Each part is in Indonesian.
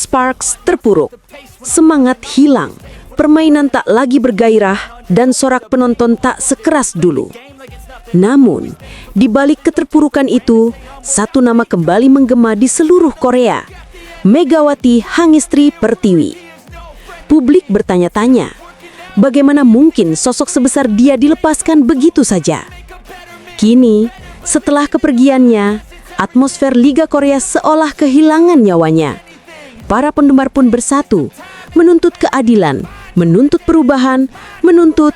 Sparks terpuruk, semangat hilang, permainan tak lagi bergairah, dan sorak penonton tak sekeras dulu. Namun, di balik keterpurukan itu, satu nama kembali menggema di seluruh Korea, Megawati Hangestri Pertiwi. Publik bertanya-tanya, bagaimana mungkin sosok sebesar dia dilepaskan begitu saja? Kini, setelah kepergiannya, atmosfer Liga Korea seolah kehilangan nyawanya. Para penggemar pun bersatu, menuntut keadilan, menuntut perubahan, menuntut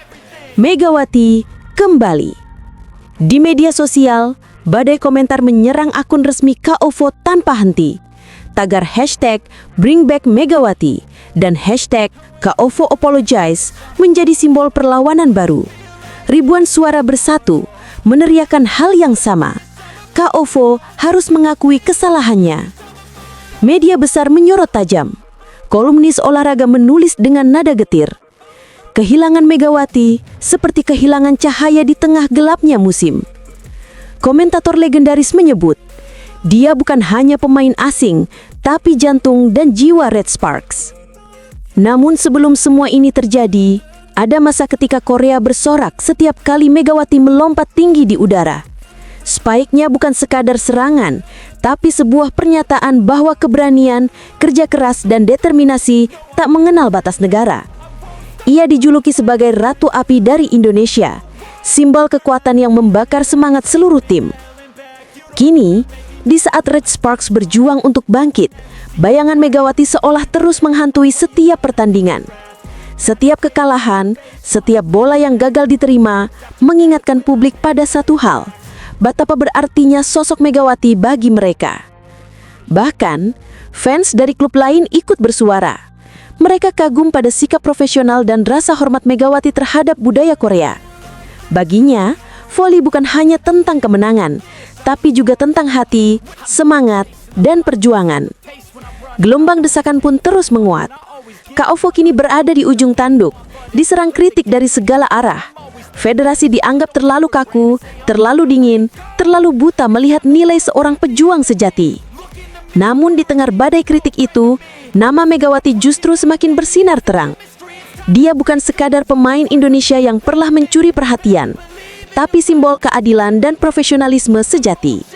Megawati kembali. Di media sosial, badai komentar menyerang akun resmi KOFO tanpa henti. Tagar hashtag Bring Back Megawati dan hashtag KOFO Apologize menjadi simbol perlawanan baru. Ribuan suara bersatu meneriakan hal yang sama. KOFO harus mengakui kesalahannya. Media besar menyorot tajam. Kolumnis olahraga menulis dengan nada getir. Kehilangan Megawati seperti kehilangan cahaya di tengah gelapnya musim. Komentator legendaris menyebut, dia bukan hanya pemain asing, tapi jantung dan jiwa Red Sparks. Namun sebelum semua ini terjadi, ada masa ketika Korea bersorak setiap kali Megawati melompat tinggi di udara. Spike-nya bukan sekadar serangan, tapi sebuah pernyataan bahwa keberanian, kerja keras, dan determinasi tak mengenal batas negara. Ia dijuluki sebagai Ratu Api dari Indonesia, simbol kekuatan yang membakar semangat seluruh tim. Kini, di saat Red Sparks berjuang untuk bangkit, bayangan Megawati seolah terus menghantui setiap pertandingan. Setiap kekalahan, setiap bola yang gagal diterima, mengingatkan publik pada satu hal, betapa berartinya sosok Megawati bagi mereka. Bahkan, fans dari klub lain ikut bersuara. Mereka kagum pada sikap profesional dan rasa hormat Megawati terhadap budaya Korea. Baginya, voli bukan hanya tentang kemenangan, tapi juga tentang hati, semangat, dan perjuangan. Gelombang desakan pun terus menguat. KOFO kini berada di ujung tanduk, diserang kritik dari segala arah. Federasi dianggap terlalu kaku, terlalu dingin, terlalu buta melihat nilai seorang pejuang sejati. Namun di tengah badai kritik itu, nama Megawati justru semakin bersinar terang. Dia bukan sekadar pemain Indonesia yang pernah mencuri perhatian, tapi simbol keadilan dan profesionalisme sejati.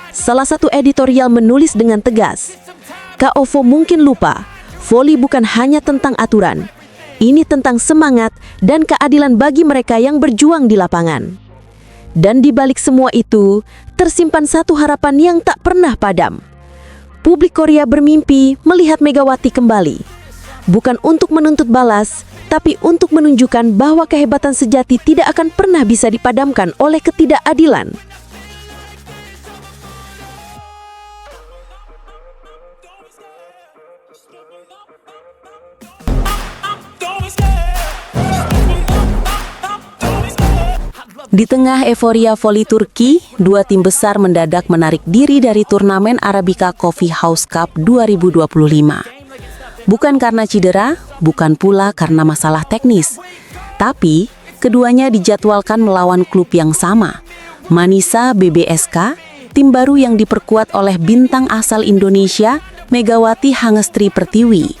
Salah satu editorial menulis dengan tegas, KOFO mungkin lupa, voli bukan hanya tentang aturan. Ini tentang semangat dan keadilan bagi mereka yang berjuang di lapangan. Dan di balik semua itu, tersimpan satu harapan yang tak pernah padam. Publik Korea bermimpi melihat Megawati kembali. Bukan untuk menuntut balas, tapi untuk menunjukkan bahwa kehebatan sejati tidak akan pernah bisa dipadamkan oleh ketidakadilan. Di tengah euforia voli Turki, dua tim besar mendadak menarik diri dari turnamen Arabica Coffee House Cup 2025. Bukan karena cedera, bukan pula karena masalah teknis. Tapi, keduanya dijadwalkan melawan klub yang sama, Manisa BBSK, tim baru yang diperkuat oleh bintang asal Indonesia, Megawati Hangestri Pertiwi.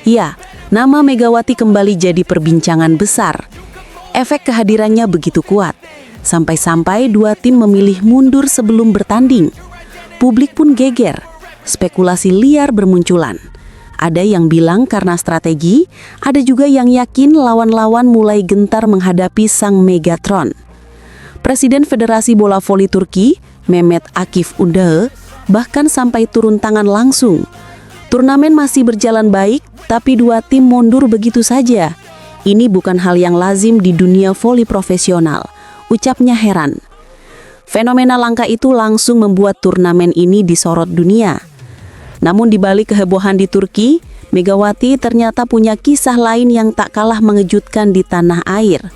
Ya, nama Megawati kembali jadi perbincangan besar. Efek kehadirannya begitu kuat, sampai-sampai dua tim memilih mundur sebelum bertanding. Publik pun geger, spekulasi liar bermunculan. Ada yang bilang karena strategi, ada juga yang yakin lawan-lawan mulai gentar menghadapi sang Megatron. Presiden Federasi Bola Voli Turki, Mehmet Akif Ündağı, bahkan sampai turun tangan langsung. Turnamen masih berjalan baik, tapi dua tim mundur begitu saja. Ini bukan hal yang lazim di dunia voli profesional, ucapnya heran. Fenomena langka itu langsung membuat turnamen ini disorot dunia. Namun di balik kehebohan di Turki, Megawati ternyata punya kisah lain yang tak kalah mengejutkan di tanah air.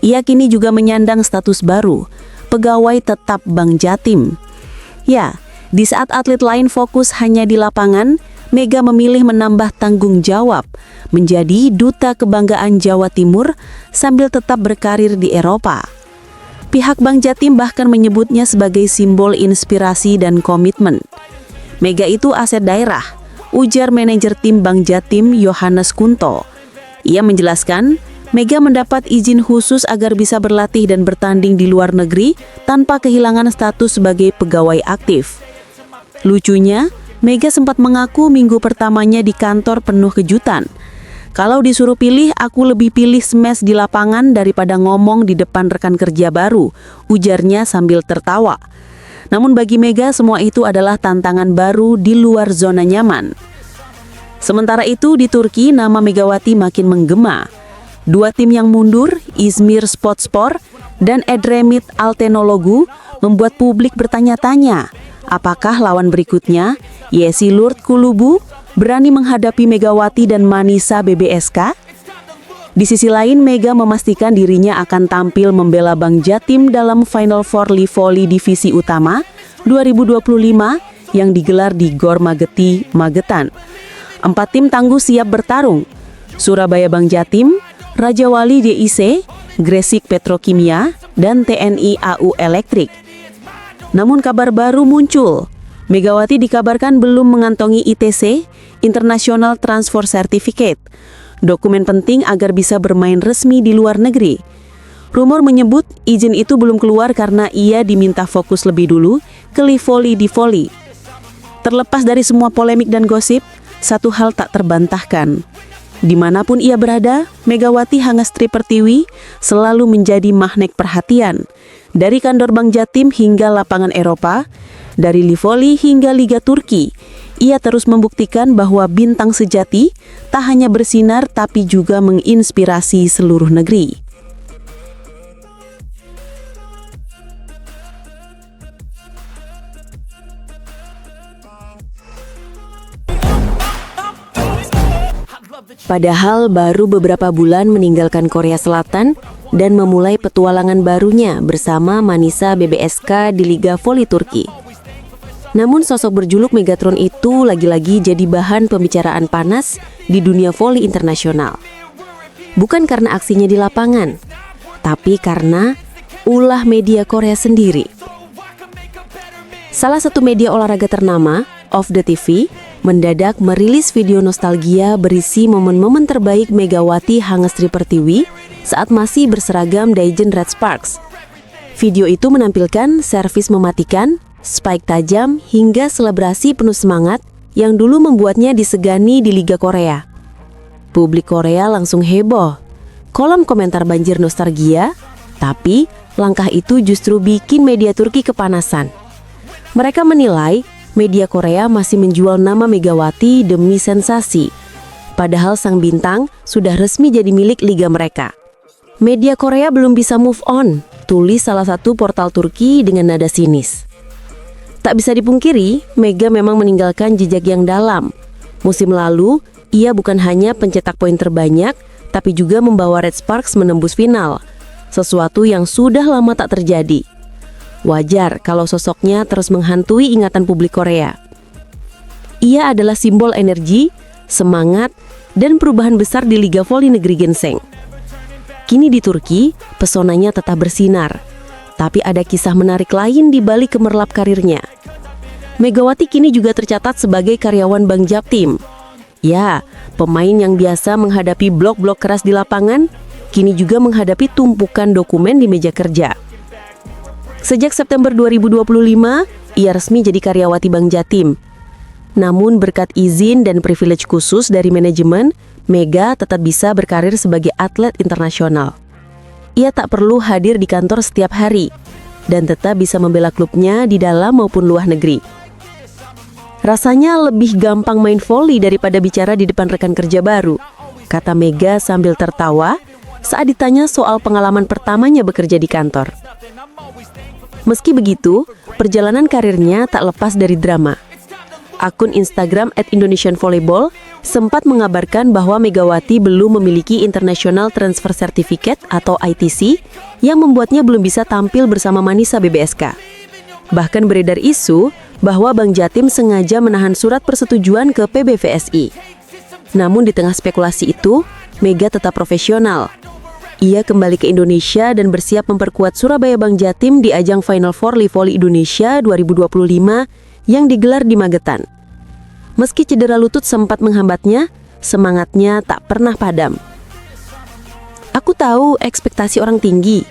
Ia kini juga menyandang status baru, pegawai tetap Bank Jatim. Ya, di saat atlet lain fokus hanya di lapangan, Mega memilih menambah tanggung jawab, menjadi duta kebanggaan Jawa Timur sambil tetap berkarir di Eropa. Pihak Bank Jatim bahkan menyebutnya sebagai simbol inspirasi dan komitmen. Mega itu aset daerah, ujar manajer tim Bank Jatim Yohanes Kunto. Ia menjelaskan, Mega mendapat izin khusus agar bisa berlatih dan bertanding di luar negeri tanpa kehilangan status sebagai pegawai aktif. Lucunya, Mega sempat mengaku minggu pertamanya di kantor penuh kejutan. Kalau disuruh pilih, aku lebih pilih smash di lapangan daripada ngomong di depan rekan kerja baru, ujarnya sambil tertawa. Namun bagi Mega semua itu adalah tantangan baru di luar zona nyaman. Sementara itu di Turki nama Megawati makin menggema. Dua tim yang mundur, İzmir Spotspor dan Edremit Altenologu, membuat publik bertanya-tanya, apakah lawan berikutnya, Yeşilyurt Kulübü, berani menghadapi Megawati dan Manisa BBSK? Di sisi lain, Mega memastikan dirinya akan tampil membela Bank Jatim dalam Final Four Volley Divisi Utama 2025 yang digelar di Gor Mageti, Magetan. 4 tim tangguh siap bertarung. Surabaya Bank Jatim, Raja Wali DIC, Gresik Petrokimia, dan TNI AU Elektrik. Namun kabar baru muncul. Megawati dikabarkan belum mengantongi ITC, International Transfer Certificate, dokumen penting agar bisa bermain resmi di luar negeri. Rumor menyebut izin itu belum keluar karena ia diminta fokus lebih dulu ke Livoli di volley. Terlepas dari semua polemik dan gosip, satu hal tak terbantahkan. Dimanapun ia berada, Megawati Hangestri Pertiwi selalu menjadi magnet perhatian. Dari kantor Bank Jatim hingga lapangan Eropa, dari Livoli hingga Liga Turki, ia terus membuktikan bahwa bintang sejati tak hanya bersinar tapi juga menginspirasi seluruh negeri. Padahal baru beberapa bulan meninggalkan Korea Selatan dan memulai petualangan barunya bersama Manisa BBSK di Liga Voli Turki. Namun sosok berjuluk Megatron itu lagi-lagi jadi bahan pembicaraan panas di dunia voli internasional. Bukan karena aksinya di lapangan, tapi karena ulah media Korea sendiri. Salah satu media olahraga ternama, Off the TV, mendadak merilis video nostalgia berisi momen-momen terbaik Megawati Hangestri Pertiwi saat masih berseragam Daejeon Red Sparks. Video itu menampilkan servis mematikan, spike tajam, hingga selebrasi penuh semangat yang dulu membuatnya disegani di Liga Korea. Publik Korea langsung heboh. Kolom komentar banjir nostalgia, tapi langkah itu justru bikin media Turki kepanasan. Mereka menilai media Korea masih menjual nama Megawati demi sensasi. Padahal sang bintang sudah resmi jadi milik liga mereka. Media Korea belum bisa move on, tulis salah satu portal Turki dengan nada sinis. Tak bisa dipungkiri, Mega memang meninggalkan jejak yang dalam. Musim lalu, ia bukan hanya pencetak poin terbanyak, tapi juga membawa Red Sparks menembus final. Sesuatu yang sudah lama tak terjadi. Wajar kalau sosoknya terus menghantui ingatan publik Korea. Ia adalah simbol energi, semangat, dan perubahan besar di Liga Voli Negeri Ginseng. Kini di Turki, pesonanya tetap bersinar. Tapi ada kisah menarik lain di balik gemerlap karirnya. Megawati kini juga tercatat sebagai karyawan Bank Jatim. Ya, pemain yang biasa menghadapi blok-blok keras di lapangan, kini juga menghadapi tumpukan dokumen di meja kerja. Sejak September 2025, ia resmi jadi karyawati Bank Jatim. Namun berkat izin dan privilege khusus dari manajemen, Mega tetap bisa berkarir sebagai atlet internasional. Ia tak perlu hadir di kantor setiap hari dan tetap bisa membela klubnya di dalam maupun luar negeri. Rasanya lebih gampang main voli daripada bicara di depan rekan kerja baru, kata Mega sambil tertawa saat ditanya soal pengalaman pertamanya bekerja di kantor. Meski begitu, perjalanan karirnya tak lepas dari drama. Akun Instagram @indonesianvolleyball sempat mengabarkan bahwa Megawati belum memiliki International Transfer Certificate atau ITC yang membuatnya belum bisa tampil bersama Manisa BBSK. Bahkan beredar isu bahwa Bank Jatim sengaja menahan surat persetujuan ke PBVSI. Namun di tengah spekulasi itu, Mega tetap profesional. Ia kembali ke Indonesia dan bersiap memperkuat Surabaya Bank Jatim di ajang Final Four Volley Indonesia 2025 yang digelar di Magetan. Meski cedera lutut sempat menghambatnya, semangatnya tak pernah padam. Aku tahu ekspektasi orang tinggi,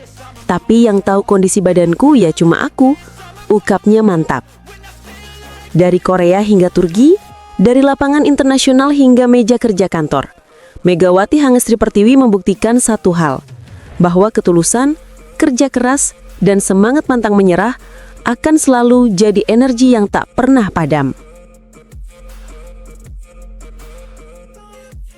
tapi yang tahu kondisi badanku ya cuma aku, ungkapnya mantap. Dari Korea hingga Turki, dari lapangan internasional hingga meja kerja kantor, Megawati Hangestri Pertiwi membuktikan satu hal, bahwa ketulusan, kerja keras, dan semangat pantang menyerah akan selalu jadi energi yang tak pernah padam.